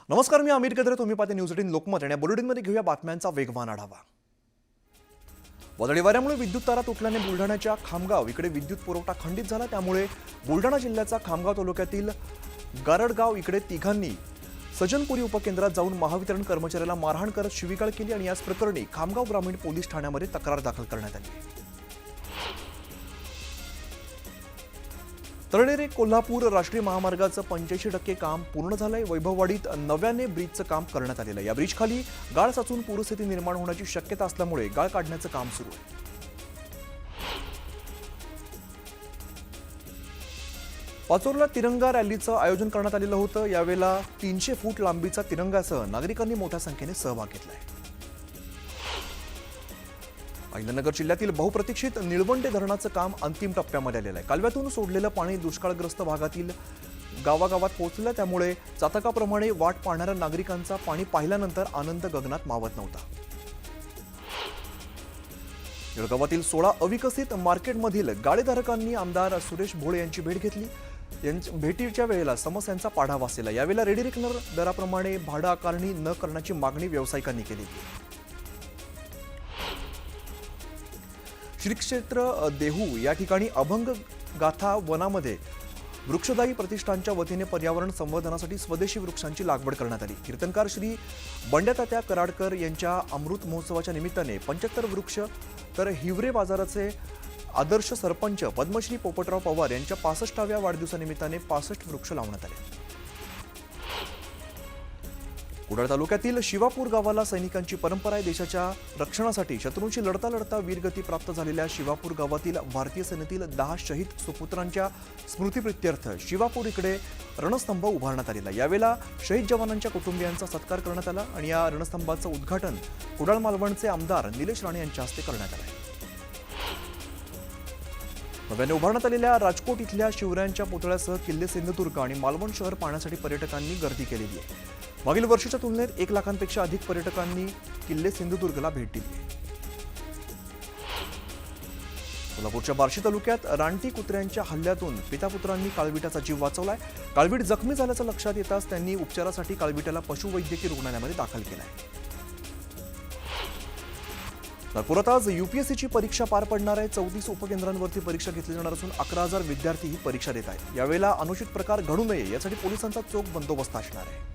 नमस्कार, मी अमीर कदरे. तुम्ही पाहते न्यूज 18 लोकमत आणि बुलेटिनमध्ये घेऊया बातम्यांचा वेगवान आढावा. वादळी वाऱ्यामुळे विद्युत तारा तुटल्याने बुलढाण्याच्या खामगाव इकडे विद्युत पुरवठा खंडित झाला. त्यामुळे बुलढाणा जिल्ह्याचा खामगाव तालुक्यातील गारडगाव इकडे तिघांनी सजनपुरी उपकेंद्रात जाऊन महावितरण कर्मचाऱ्याला मारहाण करत शिवीगाळ केली आणि याच प्रकरणी खामगाव ग्रामीण पोलीस ठाण्यामध्ये तक्रार दाखल करण्यात आली. तळेरे कोल्हापूर राष्ट्रीय महामार्गाचं 85% काम पूर्ण झालंय. वैभववाडीत नव्याने ब्रिजचं काम करण्यात आलेलं आहे. या ब्रिजखाली गाळ साचून पूरस्थिती निर्माण होण्याची शक्यता असल्यामुळे गाळ काढण्याचं काम सुरू आहे. पाचोरला तिरंगा रॅलीचं आयोजन करण्यात आलेलं होतं. यावेळेला 300 फूट लांबीचा तिरंगासह नागरिकांनी मोठ्या संख्येने सहभाग घेतलाय. अहिल्यानगर जिल्ह्यातील बहुप्रतीक्षित निळवंडे धरणाचं काम अंतिम टप्प्यामध्ये आलेलं आहे. कालव्यातून सोडलेलं पाणी दुष्काळग्रस्त भागातील गावागावात पोहोचलं. त्यामुळे चातकाप्रमाणे वाट पाहणाऱ्या नागरिकांचा पाणी पाहिल्यानंतर आनंद गगनात मावत नव्हता. जळगावातील 16 अविकसित मार्केटमधील गाळेधारकांनी आमदार सुरेश भोळे यांची भेट घेतली. भेटीच्या वेळेला समस्यांचा पाढा वाचलेला. यावेळेला रेडी रेकनर दराप्रमाणे भाडं आकारणी न करण्याची मागणी व्यावसायिकांनी केली. श्री क्षेत्र देहू या ठिकाणी अभंग गाथा वनामध्ये वृक्षदायी प्रतिष्ठानच्या वतीने पर्यावरण संवर्धनासाठी स्वदेशी वृक्षांची लागवड करण्यात आली. कीर्तनकार श्री बंड्यातात्या कराडकर यांच्या अमृत महोत्सवाच्या निमित्ताने 75 वृक्ष, तर हिवरे बाजाराचे आदर्श सरपंच पद्मश्री पोपटराव पवार यांच्या 65व्या वाढदिवसानिमित्ताने 65 वृक्ष लावण्यात आले. कुडाळ तालुक्यातील शिवापूर गावाला सैनिकांची परंपरा आहे. देशाच्या रक्षणासाठी शत्रूंशी लढता लढता वीरगती प्राप्त झालेल्या शिवापूर गावातील भारतीय सेनेतील 10 शहीद सुपुत्रांच्या स्मृतिप्रित्यर्थ शिवापूर इकडे रणस्तंभ उभारण्यात आलेला. यावेळेला शहीद जवानांच्या कुटुंबियांचा सत्कार करण्यात आला आणि या रणस्तंभाचं उद्घाटन कुडाळ मालवणचे आमदार निलेश राणे यांच्या हस्ते करण्यात आले. नव्याने उभारण्यात आलेल्या राजकोट इथल्या शिवरायांच्या पुतळ्यासह किल्ले सिंधुदुर्ग आणि मालवण शहर पाहण्यासाठी पर्यटकांनी गर्दी केलेली आहे. मागील वर्षीच्या तुलनेत 1 लाखांपेक्षा अधिक पर्यटकांनी किल्ले सिंधुदुर्गला भेट दिली. कोल्हापूरच्या बार्शी तालुक्यात रानटी कुत्र्यांच्या हल्ल्यातून पितापुत्रांनी काळविटाचा जीव वाचवलाय. काळवीट जखमी झाल्याचं लक्षात येताच त्यांनी उपचारासाठी काळविटाला पशुवैद्यकीय रुग्णालयामध्ये दाखल केलाय. नागपुरात आज यूपीएससीची परीक्षा पार पडणार आहे. 34 उपकेंद्रांवरती परीक्षा घेतली जाणार असून 11,000 विद्यार्थी ही परीक्षा देत आहेत. यावेळेला अनुचित प्रकार घडू नये यासाठी पोलिसांचा चोख बंदोबस्त असणार आहे.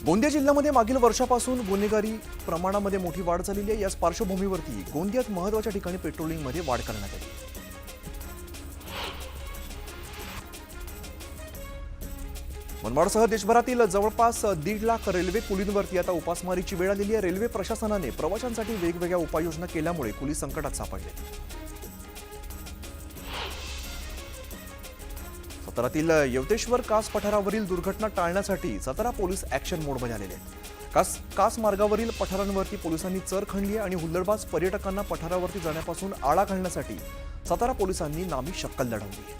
गोंदिया जिल्ह्यामध्ये मागील वर्षापासून गुन्हेगारी प्रमाणामध्ये मोठी वाढ झालेली आहे. याच पार्श्वभूमीवरती गोंदियात महत्त्वाच्या ठिकाणी पेट्रोलिंगमध्ये वाढ करण्यात आली. मनमाडसह देशभरातील जवळपास 1.5 लाख रेल्वे कुलींवरती आता उपासमारीची वेळ आलेली आहे. रेल्वे प्रशासनाने प्रवाशांसाठी वेगवेगळ्या उपाययोजना केल्यामुळे कुली संकटात सापडले. सातारातील यवतेश्वर कास पठारावरील दुर्घटना टाळण्यासाठी सातारा पोलीस ॲक्शन मोडमध्ये आलेले आहेत. कास मार्गावरील पठारांवरती पोलिसांनी चर खणली आणि हुल्लडबाज पर्यटकांना पठारावरती जाण्यापासून आळा घालण्यासाठी सातारा पोलिसांनी नामी शक्कल लढवली.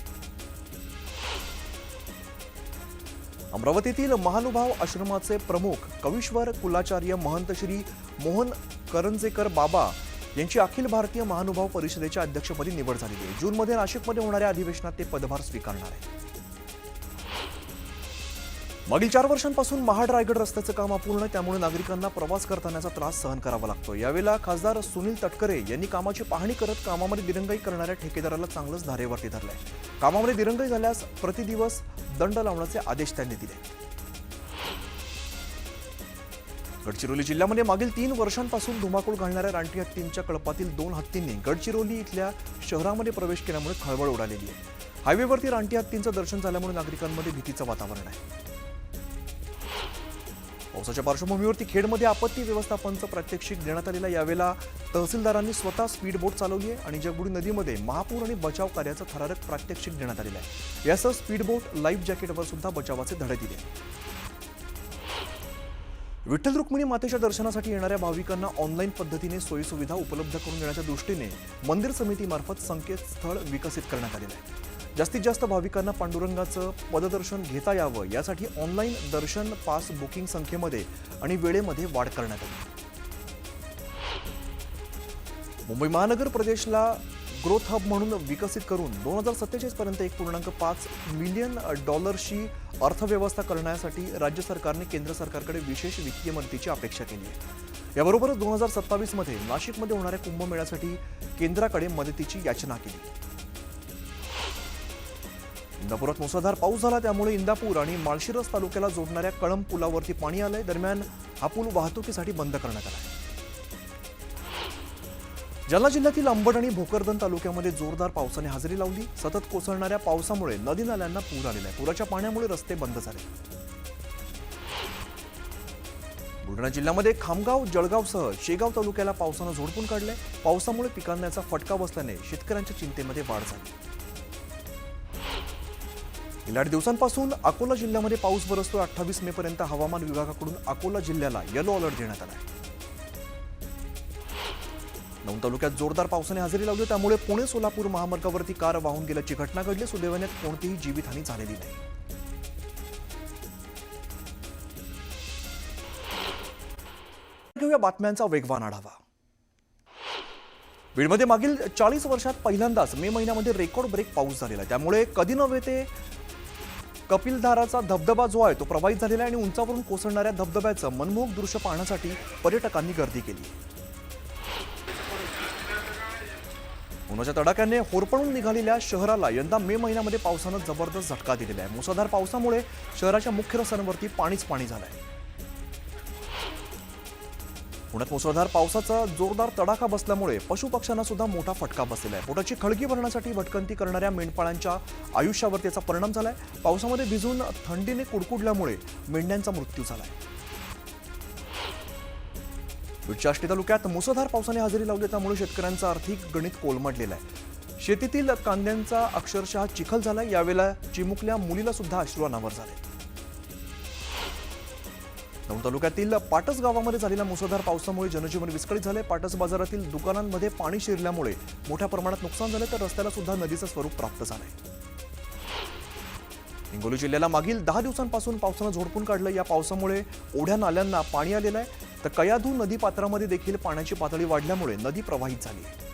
अमरावतीतील महानुभाव आश्रमाचे प्रमुख कवीश्वर कुलाचार्य महंत श्री मोहन करंजेकर बाबा यांची अखिल भारतीय महानुभाव परिषदेच्या अध्यक्षपदी निवड झालेली आहे. जूनमध्ये नाशिकमध्ये होणाऱ्या अधिवेशनात ते पदभार स्वीकारणार आहेत. मागील 4 वर्षांपासून महाड रायगड रस्त्याचं काम अपूर्ण आहे. त्यामुळे नागरिकांना प्रवास करतानाचा त्रास सहन करावा लागतो. यावेळेला खासदार सुनील तटकरे यांनी कामाची पाहणी करत कामामध्ये दिरंगाई करणाऱ्या ठेकेदाराला चांगलंच धारेवरती धरलंय. कामामध्ये दिरंगाई झाल्यास प्रतिदिवस दंड लावण्याचे आदेश त्यांनी दिले. गडचिरोली जिल्ह्यामध्ये मागील 3 वर्षांपासून धुमाकूळ घालणाऱ्या रानटी हत्तींच्या कळपातील 2 हत्तींनी गडचिरोली इथल्या शहरामध्ये प्रवेश केल्यामुळे खळबळ उडालेली आहे. हायवेवरती रानटी हत्तींचं दर्शन झाल्यामुळे नागरिकांमध्ये भीतीचं वातावरण आहे. पावसाच्या पार्श्वभूमीवरती खेडमध्ये आपत्ती व्यवस्थापनाचं प्रात्यक्षिक देण्यात आलेलं. यावेळेला तहसीलदारांनी स्वतः स्पीड बोट चालवली आहे आणि जगबुडी नदीमध्ये महापूर आणि बचाव कार्याचं थरारक प्रात्यक्षिक देण्यात आलेलं आहे. यासह स्पीड बोट लाईफ जॅकेटवर सुद्धा बचावाचे धडे दिले. विठ्ठल रुक्मिणी मातेच्या दर्शनासाठी येणाऱ्या भाविकांना ऑनलाईन पद्धतीने सोयीसुविधा उपलब्ध करून देण्याच्या दृष्टीने मंदिर समितीमार्फत संकेतस्थळ विकसित करण्यात आलेलं आहे. जास्तीत जास्त भाविकांना पांडुरंगाचं पददर्शन घेता यावं यासाठी ऑनलाईन दर्शन पास बुकिंग संख्येमध्ये आणि वेळेमध्ये वाढ करण्यात आली. मुंबई महानगर प्रदेशला ग्रोथ हब म्हणून विकसित करून 2047 पर्यंत $1.5 मिलियन अर्थव्यवस्था करण्यासाठी राज्य सरकारने केंद्र सरकारकडे विशेष वित्तीय मदतीची अपेक्षा केली आहे। याबरोबरच 2027 मध्ये नाशिकमध्ये होणाऱ्या कुंभमेळ्यासाठी केंद्राकडे मदतीची याचना केली। इंदापुरात मुसळधार पाऊस झाला, त्यामुळे इंदापूर आणि माळशिरस तालुक्याला जोडणाऱ्या कळंब पुलावरती पाणी आलंय। दरम्यान हा पूल वाहतुकीसाठी बंद करण्यात आला आहे। जालना जिल्ह्यातील अंबड आणि भोकरदन तालुक्यामध्ये जोरदार पावसाने हजेरी लावली। सतत कोसळणाऱ्या पावसामुळे नदी नाल्यांना पूर आलेला आहे। पुराच्या पाण्यामुळे रस्ते बंद झाले। बुलढाणा जिल्ह्यामध्ये खामगाव, जळगावसह शेगाव तालुक्याला पावसानं झोडपून काढलंय। पावसामुळे पिकांना याचा फटका बसल्याने शेतकऱ्यांच्या चिंतेमध्ये वाढ झाली। गेल्या 8 दिवसांपासून अकोला जिल्ह्यामध्ये पाऊस बरसतोय। 28 मे पर्यंत हवामान विभागाकडून अकोला जिल्ह्याला येलो अलर्ट देण्यात आला आहे। 9 तालुक्यात जोरदार पावसाने हजेरी लावली, त्यामुळे पुणे सोलापूर महामार्गावरती कार वाहून गेल्याची घटना घडली। सुदैवाने कोणतीही जीवितहानी झालेली नाही। घेऊया बातम्यांचा वेगवान आढावा। बीडमध्ये मागील 40 वर्षात पहिल्यांदाच मे महिन्यामध्ये रेकॉर्ड ब्रेक पाऊस झालेला आहे। त्यामुळे कधी नव्हे ते कपिलधाराचा धबधबा जो आहे तो प्रवाहित झालेला आहे आणि उंचावरून कोसळणाऱ्या धबधब्याचं मनमोहक दृश्य पाहण्यासाठी पर्यटकांनी गर्दी केली। उन्हाच्या तडाख्याने होरपळून निघालेल्या शहराला यंदा मे महिन्यामध्ये पावसानं जबरदस्त झटका दिलेला आहे। मुसळधार पावसामुळे शहराच्या मुख्य रस्त्यांवरती पाणीच पाणी झालंय। पुण्यात मुसळधार पावसाचा जोरदार तडाखा बसल्यामुळे पशुपक्ष्यांना सुद्धा मोठा फटका बसलेला आहे। पोटाची खळगी भरण्यासाठी भटकंती करणाऱ्या मेंढपाळांच्या आयुष्यावर त्याचा परिणाम झालाय। पावसामध्ये भिजून थंडीने कुडकुडल्यामुळे मेंढ्यांचा मृत्यू झालाय। बीडच्या आष्टी तालुक्यात मुसळधार पावसाने हजेरी लावली, त्यामुळे शेतकऱ्यांचं आर्थिक गणित कोलमडलेलं आहे। शेतीतील कांद्यांचा अक्षरशः चिखल झालाय। यावेळेला चिमुकल्या मुलीला सुद्धा अश्रू अनावर झाले। दौंड तालुक्यातील पाटस गावामध्ये झालेल्या मुसळधार पावसामुळे जनजीवन विस्कळीत झाले। पाटस बाजारातील दुकानांमध्ये पाणी शिरल्यामुळे मोठ्या प्रमाणात नुकसान झाले, तर रस्त्याला सुद्धा नदीचं स्वरूप प्राप्त झालंय। हिंगोली जिल्ह्याला मागील 10 दिवसांपासून पावसानं झोडपून काढलं। या पावसामुळे ओढ्या नाल्यांना पाणी आलेलं आहे, तर कयाधू नदी पात्रामध्ये देखील पाण्याची पातळी वाढल्यामुळे नदी प्रवाहित झाली आहे।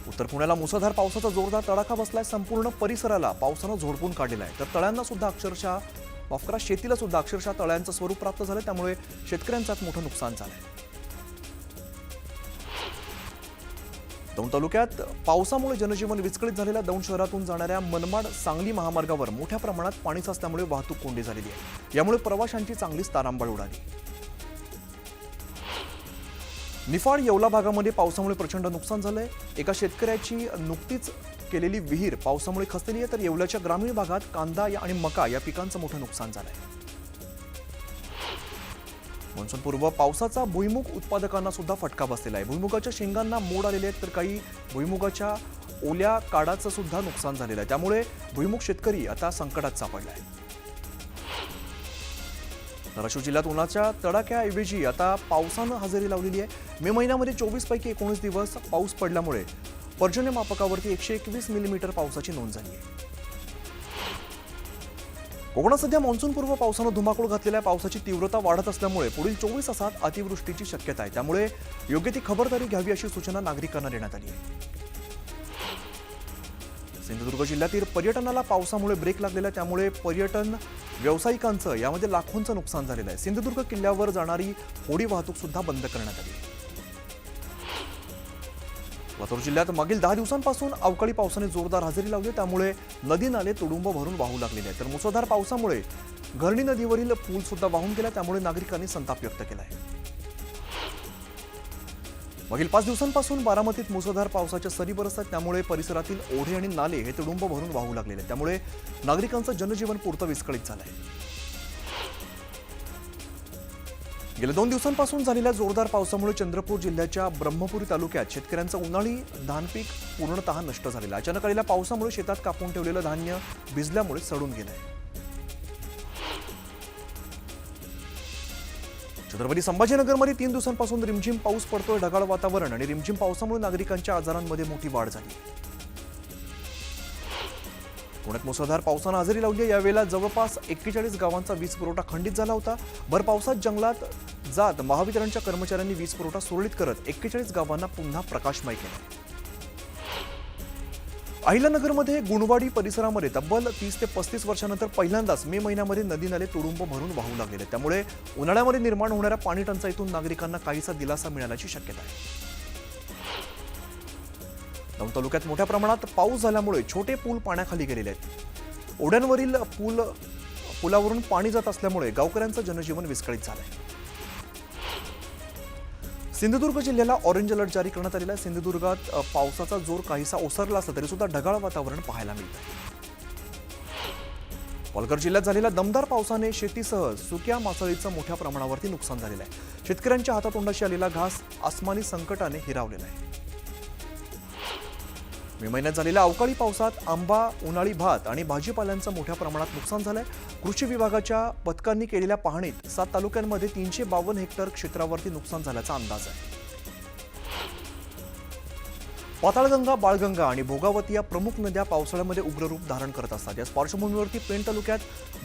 उत्तर पुण्याला मुसळधार पावसाचा जोरदार तडाखा बसलाय। संपूर्ण परिसराला पावसानं झोडपून काढलेला आहे, तर तळ्यांना सुद्धा शेतीला सुद्धा अक्षरशः तळ्यांचं स्वरूप प्राप्त झालं, त्यामुळे शेतकऱ्यांचं मोठं नुकसान झालंय। दौंड तालुक्यात पावसामुळे जनजीवन विस्कळीत झालेल्या दौंड शहरातून जाणाऱ्या मनमाड सांगली महामार्गावर मोठ्या प्रमाणात पाणी साचल्यामुळे वाहतूक कोंडी झालेली आहे। यामुळे प्रवाशांची चांगलीच तारांबळ उडाली। निफाड येवला भागामध्ये पावसामुळे प्रचंड नुकसान झालंय। एका शेतकऱ्याची नुकतीच केलेली विहीर पावसामुळे खचलेली आहे, तर येवल्याच्या ग्रामीण भागात कांदा आणि मका या पिकांचं मोठं नुकसान झालंय। मान्सूनपूर्व पावसाचा भुईमुग उत्पादकांना सुद्धा फटका बसलेला आहे। भुईमुगाच्या शेंगांना मोड आलेले आहेत, तर काही भुईमुगाच्या ओल्या काडाचं सुद्धा नुकसान झालेलं आहे। त्यामुळे भुईमुग शेतकरी आता संकटात सापडलाय। धाराशिव जिल्ह्यात उन्हाच्या तडाख्याऐवजी आता पावसानं हजेरी लावलेली आहे। मे महिन्यामध्ये 24 पैकी 19 दिवस पाऊस पडल्यामुळे पर्जन्यमापकावरती 121 मिलीमीटर पावसाची नोंद झाली आहे। कोकणात सध्या मान्सूनपूर्व पावसानं धुमाकूळ घातलेल्या पावसाची तीव्रता वाढत असल्यामुळे पुढील 24 तासात अतिवृष्टीची शक्यता आहे। त्यामुळे योग्य ती खबरदारी घ्यावी अशी सूचना नागरिकांना देण्यात आली आहे। सिंधुदुर्ग जिल्ह्यातील पर्यटनाला पावसामुळे ब्रेक लागलेला आहे, त्यामुळे पर्यटन व्यावसायिकांचं यामध्ये लाखोंचं नुकसान झालेलं आहे। सिंधुदुर्ग किल्ल्यावर जाणारी होडी वाहतूक सुद्धा बंद करण्यात आली आहे। लातूर जिल्ह्यात मागील 10 दिवसांपासून अवकाळी पावसाने जोरदार हजेरी लावली, त्यामुळे नदी नाले तुडुंब भरून वाहू लागलेले आहेत। तर मुसळधार पावसामुळे घरणी नदीवरील पूल सुद्धा वाहून गेला, त्यामुळे नागरिकांनी संताप व्यक्त केला आहे। मागील 5 दिवसांपासून बारामतीत मुसळधार पावसाच्या सरी बरसतात, त्यामुळे परिसरातील ओढे आणि नाले हे तुडुंब भरून वाहू लागलेले आहेत। त्यामुळे नागरिकांचं जनजीवन पुरतं विस्कळीत झालं आहे। गेल्या 2 दिवसांपासून झालेल्या जोरदार पावसामुळे चंद्रपूर जिल्ह्याच्या ब्रह्मपुरी तालुक्यात शेतकऱ्यांचं उन्हाळी धान पीक पूर्णतः नष्ट झालेलं आहे। अचानक आलेल्या पावसामुळे शेतात कापून ठेवलेलं धान्य भिजल्यामुळे सडून गेलंय। छत्रपती संभाजीनगरमध्ये 3 दिवसांपासून रिमझिम पाऊस पडतोय। ढगाळ वातावरण आणि रिमझिम पावसामुळे नागरिकांच्या आजारांमध्ये मोठी वाढ झाली। पुण्यात मुसळधार पावसानं हजेरी लावली आहे। यावेळेला जवळपास 41 गावांचा वीज पुरवठा खंडित झाला होता। भर पावसात जंगलात जात महावितरणच्या कर्मचाऱ्यांनी वीज पुरवठा सुरळीत करत 41 गावांना पुन्हा प्रकाशमय केले. अहिल्यानगरमध्ये गुणवाडी परिसरामध्ये तब्बल 30 ते 35 वर्षांनंतर पहिल्यांदाच मे महिन्यामध्ये नदी नाले तुडुंब भरून वाहू लागलेले. त्यामुळे उन्हाळ्यामध्ये निर्माण होणाऱ्या पाणी टंचाईतून नागरिकांना काहीसा दिलासा मिळाल्याची शक्यता आहे. दौंड तालुक्यात मोठ्या प्रमाणात पाऊस झाल्यामुळे छोटे पूल पाण्याखाली गेलेले आहेत. ओढ्यांवरील पुलावरून पाणी जात असल्यामुळे गावकऱ्यांचं जनजीवन विस्कळीत झालंय. सिंधुदुर्ग जिल्ह्याला ऑरेंज अलर्ट जारी करण्यात आलेला आहे. सिंधुदुर्गात पावसाचा जोर काहीसा ओसरला असला तरी सुद्धा ढगाळ वातावरण पाहायला मिळतंय. पालघर जिल्ह्यात झालेल्या दमदार पावसाने शेतीसह सुक्या मासळीचं मोठ्या प्रमाणावरती नुकसान झालेलं आहे. शेतकऱ्यांच्या हातातोंडाशी आलेला घास आसमानी संकटाने हिरावलेला आहे. मे महिन्यात झालेल्या अवकाळी पावसात आंबा, उन्हाळी भात आणि भाजीपाल्यांचं मोठ्या प्रमाणात नुकसान झालंय. कृषी विभागाच्या पथकांनी केलेल्या पाहणीत 7 तालुक्यांमध्ये 352 हेक्टर क्षेत्रावरती नुकसान झाल्याचा अंदाज आहे. पाताळगंगा, बाळगंगा आणि भोगावती या प्रमुख नद्या पावसाळ्यामध्ये उग्र रूप धारण करत असतात. या पार्श्वभूमीवरती पेण तालुक्यात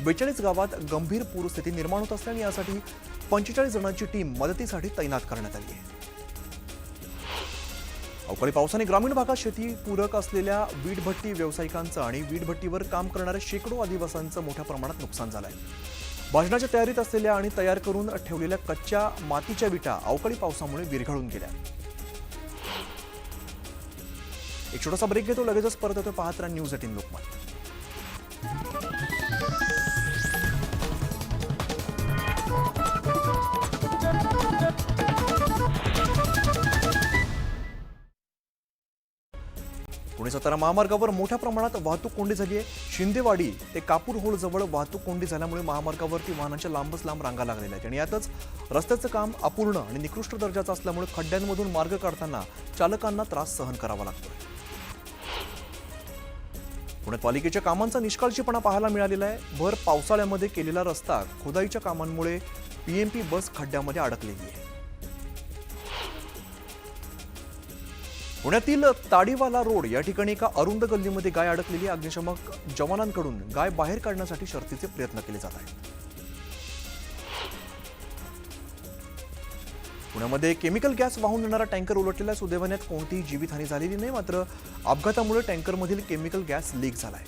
42 गावात गंभीर पूरस्थिती निर्माण होत असते आणि यासाठी 45 जणांची टीम मदतीसाठी तैनात करण्यात आली आहे. अवकाळी पावसाने ग्रामीण भागात शेतीपूरक असलेल्या वीटभट्टी व्यावसायिकांचं आणि वीटभट्टीवर काम करणाऱ्या शेकडो आदिवासींचं मोठ्या प्रमाणात नुकसान झालंय. भाजनाच्या तयारीत असलेल्या आणि तयार करून ठेवलेल्या कच्च्या मातीच्या विटा अवकाळी पावसामुळे विरघळून गेल्या. एक छोटासा ब्रेक घेतो, लगेचच परत येतो. पाहत राहा न्यूज 18 लोकमत. पुणे सातारा महामार्गावर मोठ्या प्रमाणात वाहतूक कोंडी झाली आहे. शिंदेवाडी ते कापूर होळ जवळ वाहतूक कोंडी झाल्यामुळे महामार्गावरती वाहनांच्या लांबच लांब रांगा लागलेल्या आहेत आणि यातच रस्त्याचं काम अपूर्ण आणि निकृष्ट दर्जाचं असल्यामुळे खड्ड्यांमधून मार्ग काढताना चालकांना त्रास सहन करावा लागतोय. पुण्यात पालिकेच्या कामांचा निष्काळजीपणा पाहायला मिळालेला आहे. भर पावसाळ्यामध्ये केलेला रस्ता खोदाईच्या कामांमुळे पीएमपी बस खड्ड्यामध्ये अडकलेली आहे. पुण्यातील ताडीवाला रोड या ठिकाणी एका अरुंद गल्लीमध्ये गाय अडकलेली. अग्निशमक जवानांकडून गाय बाहेर काढण्यासाठी शर्थीचे प्रयत्न केले जात आहेत. पुण्यामध्ये केमिकल गॅस वाहून नेणारा टँकर उलटलेला. सुदैवाने कोणतीही जीवितहानी झालेली नाही, मात्र अपघातामुळे टँकरमधील केमिकल गॅस लीक झालाय.